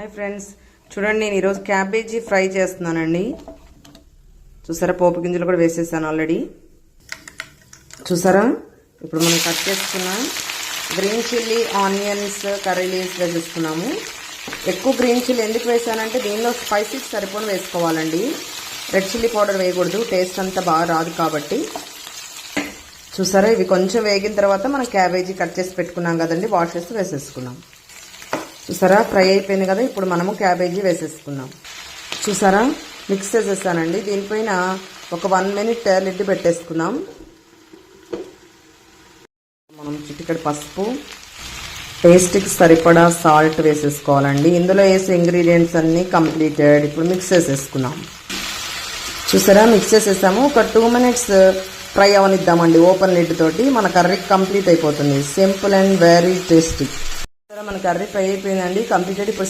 Hi friends, చూడండి నేను ఈరోజు క్యాబేజీ ఫ్రై చేస్తున్నానండి. చూసారా, పోపు గింజలు కూడా వేసేసాను ఆల్రెడీ. చూసారా, ఇప్పుడు మనం కట్ చేసుకున్న green chilli, onions, curry leaves వేసేసుకున్నాము. ఎక్కువ గ్రీన్ చిల్లీ ఎందుకు వేసానంటే దీనిలో స్పైసీస్ సరిపోని వేసుకోవాలండి. రెడ్ చిల్లీ పౌడర్ వేయకూడదు, టేస్ట్ అంతా బాగా రాదు కాబట్టి. చూసారా, ఇవి కొంచెం వేగిన తర్వాత మనం క్యాబేజీ కట్ చేసి పెట్టుకున్నాం కదండి, వాష్ చేసి వేసేసుకున్నాం. చూసారా, ఫ్రై అయిపోయింది కదా. ఇప్పుడు మనము క్యాబేజీ వేసేసుకున్నాం. చూసారా, మిక్స్ చేసేసానండి. దీనిపైన ఒక 1 మినిట్ లిడ్ పెట్టేసుకున్నాం. మనం చిటికెడు పసుపు, టేస్ట్కి సరిపడా సాల్ట్ వేసేసుకోవాలండి. ఇందులో వేసే ఇంగ్రీడియంట్స్ అన్నీ కంప్లీటెడ్. ఇప్పుడు మిక్స్ చేసేసుకున్నాం. చూసారా, మిక్స్ చేసేసాము. ఒక 2 మినిట్స్ ఫ్రై అవనిద్దామండి ఓపెన్ లిడ్ తోటి. మన కర్రీ కంప్లీట్ అయిపోతుంది. Simple and very tasty. మన కర్రీ ఫ్రై అయిపోయిందండి, కంప్లీటెడ్. ఇప్పుడు